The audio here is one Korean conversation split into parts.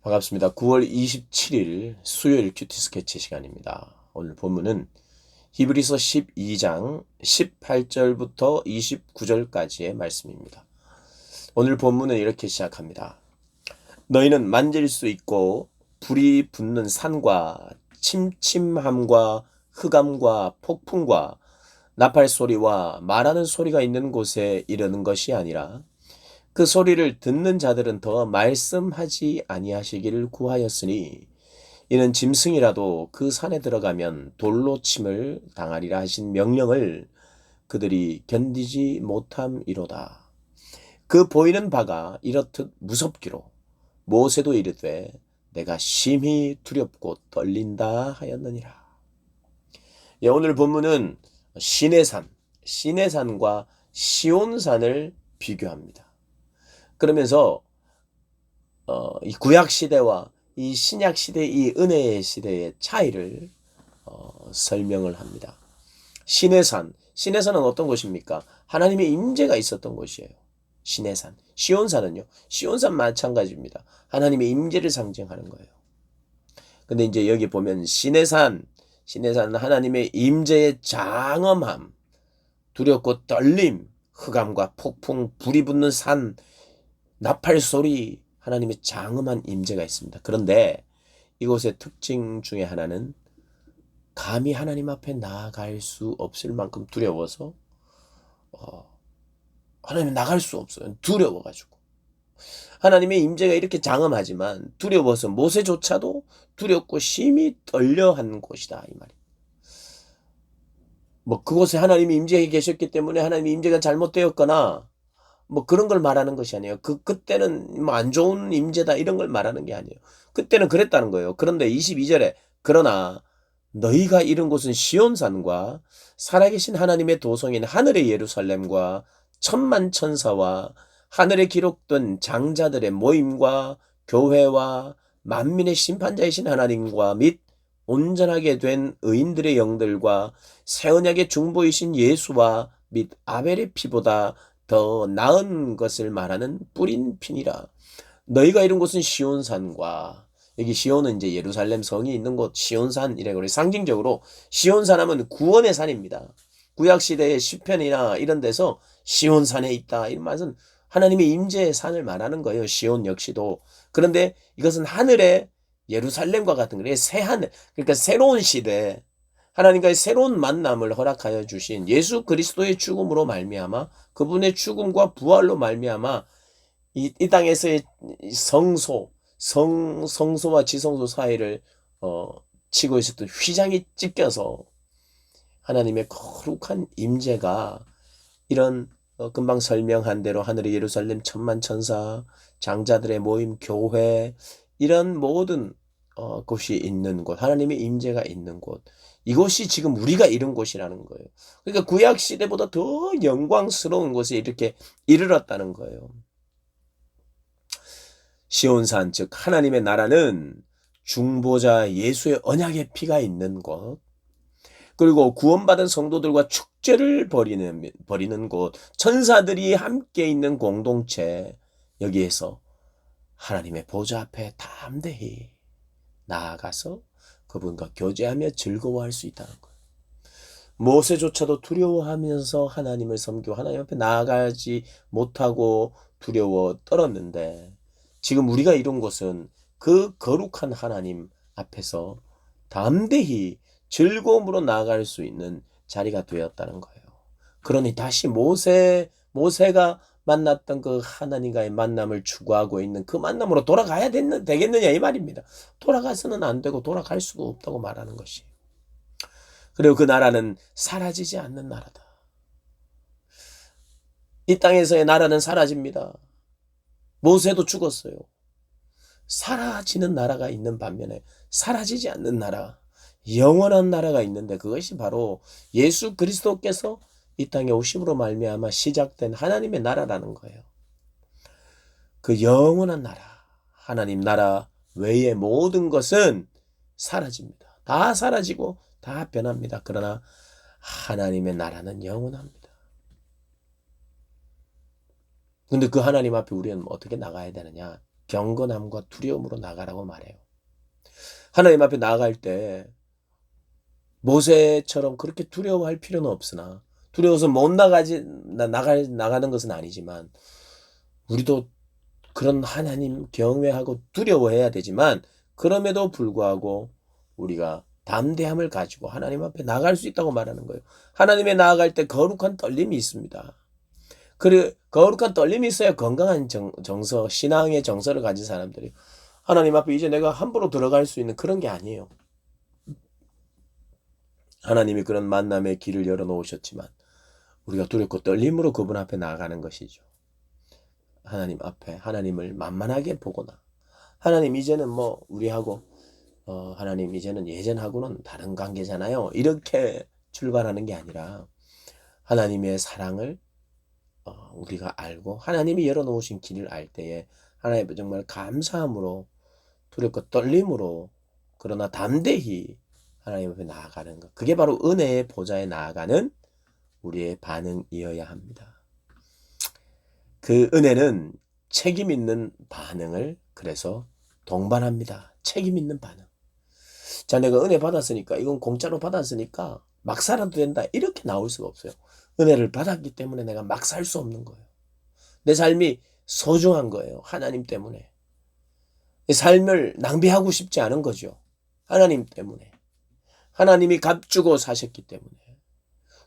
반갑습니다. 9월 27일 수요일 큐티 스케치 시간입니다. 오늘 본문은 히브리서 12장 18절부터 29절까지의 말씀입니다. 오늘 본문은 이렇게 시작합니다. 너희는 만질 수 있고 불이 붙는 산과 침침함과 흑암과 폭풍과 나팔 소리와 말하는 소리가 있는 곳에 이르는 것이 아니라 그 소리를 듣는 자들은 더 말씀하지 아니하시기를 구하였으니 이는 짐승이라도 그 산에 들어가면 돌로 침을 당하리라 하신 명령을 그들이 견디지 못함이로다. 그 보이는 바가 이렇듯 무섭기로 모세도 이르되 내가 심히 두렵고 떨린다 하였느니라. 예, 오늘 본문은 시내산과 시온산을 비교합니다. 그러면서 이 구약 시대와 이 신약 시대, 이 은혜의 시대의 차이를 설명을 합니다. 시내산은 어떤 곳입니까? 하나님의 임재가 있었던 곳이에요. 시내산. 시온산은요. 시온산 마찬가지입니다. 하나님의 임재를 상징하는 거예요. 근데 이제 여기 보면 시내산은 하나님의 임재의 장엄함, 두렵고 떨림, 흑암과 폭풍, 불이 붙는 산, 나팔 소리, 하나님의 장엄한 임재가 있습니다. 그런데 이곳의 특징 중에 하나는 감히 하나님 앞에 나아갈 수 없을 만큼 두려워서 하나님 나갈 수 없어요. 두려워가지고. 하나님의 임재가 이렇게 장엄하지만 두려워서 모세조차도 두렵고 심히 떨려한 곳이다 이 말이에요. 뭐 그곳에 하나님이 임재해 계셨기 때문에 하나님의 임재가 잘못되었거나 뭐 그런 걸 말하는 것이 아니에요. 그때는 뭐 안 좋은 임재다 이런 걸 말하는 게 아니에요. 그때는 그랬다는 거예요. 그런데 22절에 그러나 너희가 이른 곳은 시온산과 살아계신 하나님의 도성인 하늘의 예루살렘과 천만 천사와 하늘에 기록된 장자들의 모임과 교회와 만민의 심판자이신 하나님과 및 온전하게 된 의인들의 영들과 새 언약의 중보이신 예수와 및 아벨의 피보다 더 나은 것을 말하는 뿌린 피니라. 너희가 이룬 곳은 시온산과, 여기 시온은 이제 예루살렘 성이 있는 곳 시온산이라고 그래요. 상징적으로 시온산 하면 구원의 산입니다. 구약 시대의 시편이나 이런 데서 시온산에 있다 이런 말은 하나님의 임재의 산을 말하는 거예요. 시온 역시도. 그런데 이것은 하늘의 예루살렘과 같은 거예요. 새 하늘, 그러니까 새로운 시대, 하나님과의 새로운 만남을 허락하여 주신 예수 그리스도의 죽음으로 말미암아 그분의 죽음과 부활로 말미암아 이 땅에서의 성소와 지성소 사이를 치고 있었던 휘장이 찢겨서 하나님의 거룩한 임재가 이런 금방 설명한 대로 하늘의 예루살렘 천만 천사 장자들의 모임 교회 이런 모든 곳이 있는 곳, 하나님의 임재가 있는 곳, 이곳이 지금 우리가 이룬 곳이라는 거예요. 그러니까 구약 시대보다 더 영광스러운 곳에 이렇게 이르렀다는 거예요. 시온산, 즉 하나님의 나라는 중보자 예수의 언약의 피가 있는 곳, 그리고 구원받은 성도들과 축제를 벌이는 곳, 천사들이 함께 있는 공동체, 여기에서 하나님의 보좌 앞에 담대히 나아가서 그분과 교제하며 즐거워할 수 있다는 거예요. 모세조차도 두려워하면서 하나님을 섬기고 하나님 앞에 나아가지 못하고 두려워 떨었는데 지금 우리가 이룬 곳은 그 거룩한 하나님 앞에서 담대히 즐거움으로 나아갈 수 있는 자리가 되었다는 거예요. 그러니 다시 모세가 만났던 그 하나님과의 만남을 추구하고 있는 그 만남으로 돌아가야 되겠느냐 이 말입니다. 돌아가서는 안 되고 돌아갈 수가 없다고 말하는 것이에요. 그리고 그 나라는 사라지지 않는 나라다. 이 땅에서의 나라는 사라집니다. 모세도 죽었어요. 사라지는 나라가 있는 반면에 사라지지 않는 나라, 영원한 나라가 있는데 그것이 바로 예수 그리스도께서 이 땅에 오심으로 말미암아 시작된 하나님의 나라라는 거예요. 그 영원한 나라, 하나님 나라 외의 모든 것은 사라집니다. 다 사라지고 다 변합니다. 그러나 하나님의 나라는 영원합니다. 근데 그 하나님 앞에 우리는 어떻게 나가야 되느냐? 경건함과 두려움으로 나가라고 말해요. 하나님 앞에 나아갈 때 모세처럼 그렇게 두려워할 필요는 없으나, 두려워서 못 나가는 것은 아니지만, 우리도 그런 하나님 경외하고 두려워해야 되지만, 그럼에도 불구하고 우리가 담대함을 가지고 하나님 앞에 나아갈 수 있다고 말하는 거예요. 하나님에 나아갈 때 거룩한 떨림이 있습니다. 거룩한 떨림이 있어야 건강한 정서, 신앙의 정서를 가진 사람들이 하나님 앞에 이제 내가 함부로 들어갈 수 있는 그런 게 아니에요. 하나님이 그런 만남의 길을 열어놓으셨지만 우리가 두렵고 떨림으로 그분 앞에 나아가는 것이죠. 하나님 앞에 하나님을 만만하게 보거나, 하나님 이제는 뭐 우리하고 하나님 이제는 예전하고는 다른 관계잖아요, 이렇게 출발하는 게 아니라, 하나님의 사랑을 우리가 알고 하나님이 열어놓으신 길을 알 때에 하나님 정말 감사함으로, 두렵고 떨림으로, 그러나 담대히 하나님 앞에 나아가는 것, 그게 바로 은혜의 보좌에 나아가는 우리의 반응이어야 합니다. 그 은혜는 책임 있는 반응을 그래서 동반합니다. 책임 있는 반응. 자, 내가 은혜 받았으니까, 이건 공짜로 받았으니까 막 살아도 된다, 이렇게 나올 수가 없어요. 은혜를 받았기 때문에 내가 막 살 수 없는 거예요. 내 삶이 소중한 거예요. 하나님 때문에. 삶을 낭비하고 싶지 않은 거죠. 하나님 때문에. 하나님이 값 주고 사셨기 때문에.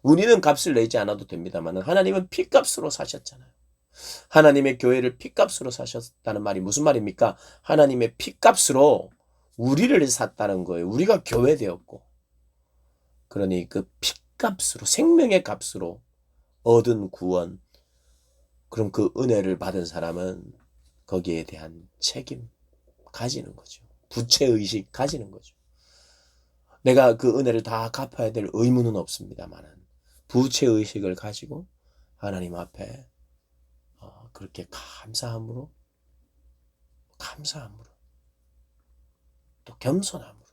우리는 값을 내지 않아도 됩니다만 하나님은 피값으로 사셨잖아요. 하나님의 교회를 피값으로 사셨다는 말이 무슨 말입니까? 하나님의 피값으로 우리를 샀다는 거예요. 우리가 교회 되었고. 그러니 그 피값으로, 생명의 값으로 얻은 구원, 그럼 그 은혜를 받은 사람은 거기에 대한 책임 가지는 거죠. 부채의식 가지는 거죠. 내가 그 은혜를 다 갚아야 될 의무는 없습니다만 부채의식을 가지고 하나님 앞에 그렇게 감사함으로 또 겸손함으로,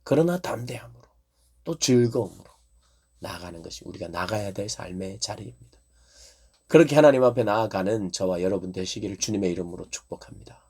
그러나 담대함으로, 또 즐거움으로 나아가는 것이 우리가 나가야 될 삶의 자리입니다. 그렇게 하나님 앞에 나아가는 저와 여러분 되시기를 주님의 이름으로 축복합니다.